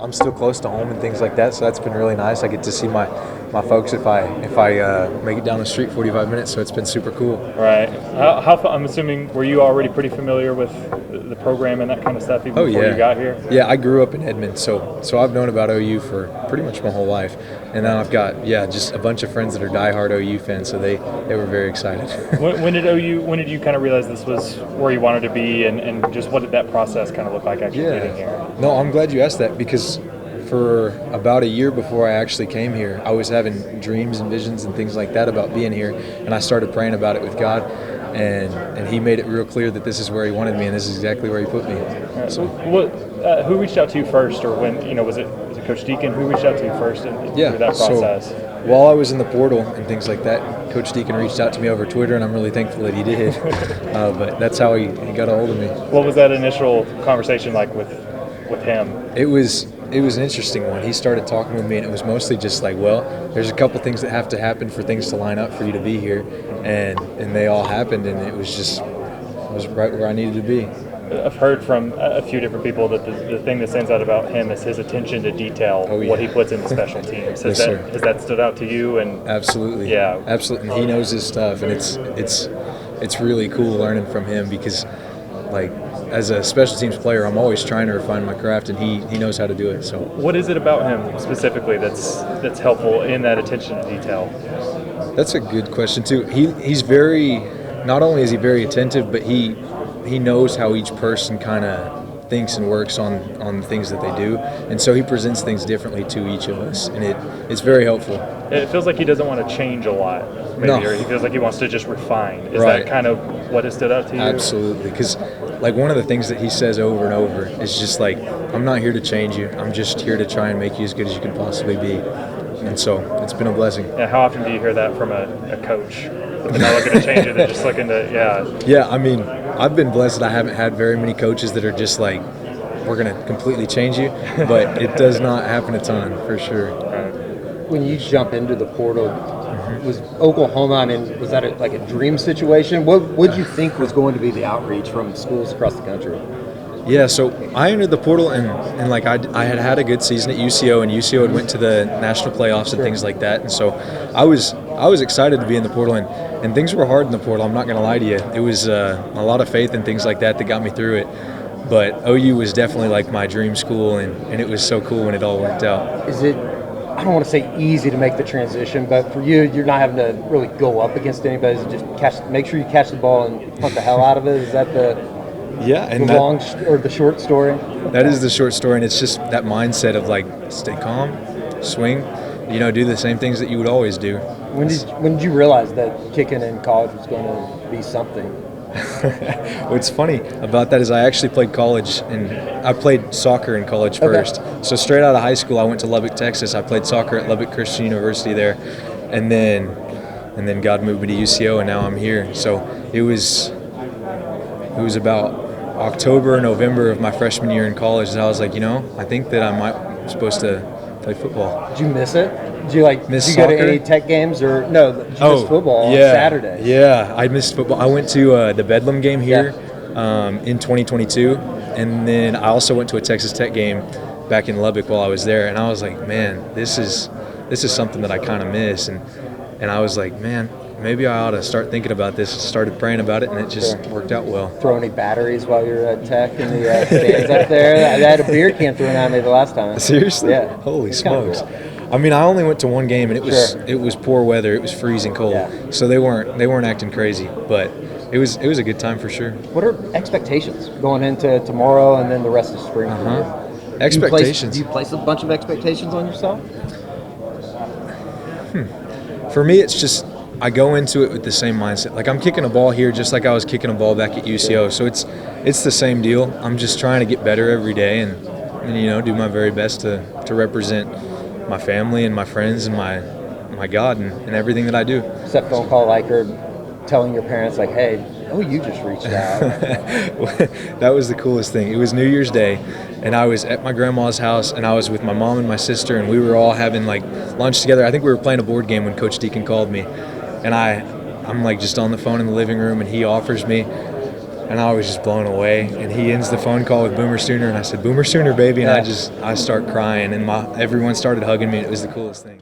I'm still close to home and things like that, so that's been really nice. I get to see my folks if I make it down the street 45 minutes, so it's been super cool. Right. I'm assuming, were you already pretty familiar with the program and that kind of stuff even before you got here? Yeah, I grew up in Edmond, so I've known about OU for pretty much my whole life. And then I've got, just a bunch of friends that are diehard OU fans, so they were very excited. When did you kind of realize this was where you wanted to be, and just what did that process kind of look like actually getting here? No, I'm glad you asked that, because for about a year before I actually came here, I was having dreams and visions and things like that about being here, and I started praying about it with God, and He made it real clear that this is where He wanted me, and this is exactly where He put me. So, who reached out to you first, or when was it Coach Deacon? Who reached out to you first through that process? So, while I was in the portal and things like that, Coach Deacon reached out to me over Twitter, and I'm really thankful that he did. But that's how he got a hold of me. What was that initial conversation like with him? It was an interesting one. He started talking with me, and it was mostly just like, well, there's a couple things that have to happen for things to line up for you to be here, and they all happened, and it was right where I needed to be. I've heard from a few different people that the thing that stands out about him is his attention to detail, what he puts in the special teams. Has that stood out to you? And absolutely, yeah, absolutely. And he knows his stuff, and it's really cool learning from him, because, like, as a special teams player, I'm always trying to refine my craft, and he knows how to do it. So, what is it about him specifically that's helpful in that attention to detail? That's a good question too. He's very, not only is he very attentive, but he knows how each person kind of thinks and works on the things that they do, and so he presents things differently to each of us, and it's very helpful. It feels like he doesn't want to change a lot, maybe, or he feels like he wants to just refine. Is that kind of what has stood out to you? Absolutely, because like one of the things that he says over and over is just like, I'm not here to change you, I'm just here to try and make you as good as you can possibly be. And so it's been a blessing. Yeah, how often do you hear that from a coach? They're not looking to change it, they're just looking to, Yeah, I mean, I've been blessed that I haven't had very many coaches that are just like, we're going to completely change you, but it does not happen a ton, for sure. When you jump into the portal, was Oklahoma, I mean, was that like a dream situation? What did you think was going to be the outreach from schools across the country? Yeah, so I entered the portal, and like I had a good season at UCO, and UCO had went to the national playoffs and things like that, and so I was excited to be in the portal, and things were hard in the portal. I'm not going to lie to you. It was a lot of faith and things like that got me through it, but OU was definitely like my dream school, and it was so cool when it all worked out. Is it, I don't want to say easy to make the transition, but for you, you're not having to really go up against anybody. Just make sure you catch the ball and punt the hell out of it. Is that the long or the short story? That is the short story, and it's just that mindset of like, stay calm, swing, do the same things that you would always do. When did you realize that kicking in college was going to be something? What's funny about that is I actually played college, and I played soccer in college first. So straight out of high school, I went to Lubbock, Texas. I played soccer at Lubbock Christian University there, and then God moved me to UCO, and now I'm here. So it was about October, November of my freshman year in college that I was like, I think that I'm supposed to play football. Did you miss it? Did you miss did you soccer? Go to any Tech games or no? Did you miss football on Saturday? Yeah, I missed football. I went to the Bedlam game here in 2022, and then I also went to a Texas Tech game back in Lubbock while I was there, and I was like, man, this is something that I kind of miss, and I was like, man, maybe I ought to start thinking about this. Started praying about it, and it just worked out well. Throw any batteries while you're at Tech in the stands up there? I had a beer can thrown at me the last time. Seriously? Yeah. Holy smokes! Cool. I mean, I only went to one game, and it was poor weather. It was freezing cold, so they weren't acting crazy, but it was a good time for sure. What are expectations going into tomorrow and then the rest of spring? Expectations. Do you place a bunch of expectations on yourself? For me, it's just I go into it with the same mindset. Like, I'm kicking a ball here just like I was kicking a ball back at UCO. So it's the same deal. I'm just trying to get better every day and do my very best to represent my family and my friends and my God and everything that I do. Is that phone call like or telling your parents like, hey, you just reached out? That was the coolest thing. It was New Year's Day, and I was at my grandma's house, and I was with my mom and my sister, and we were all having like lunch together. I think we were playing a board game when Coach Deacon called me, and I'm like just on the phone in the living room, and he offers me, and And I was just blown away. And he ends the phone call with Boomer Sooner, and I said, "Boomer Sooner, baby!" And I start crying, and everyone started hugging me. It was the coolest thing.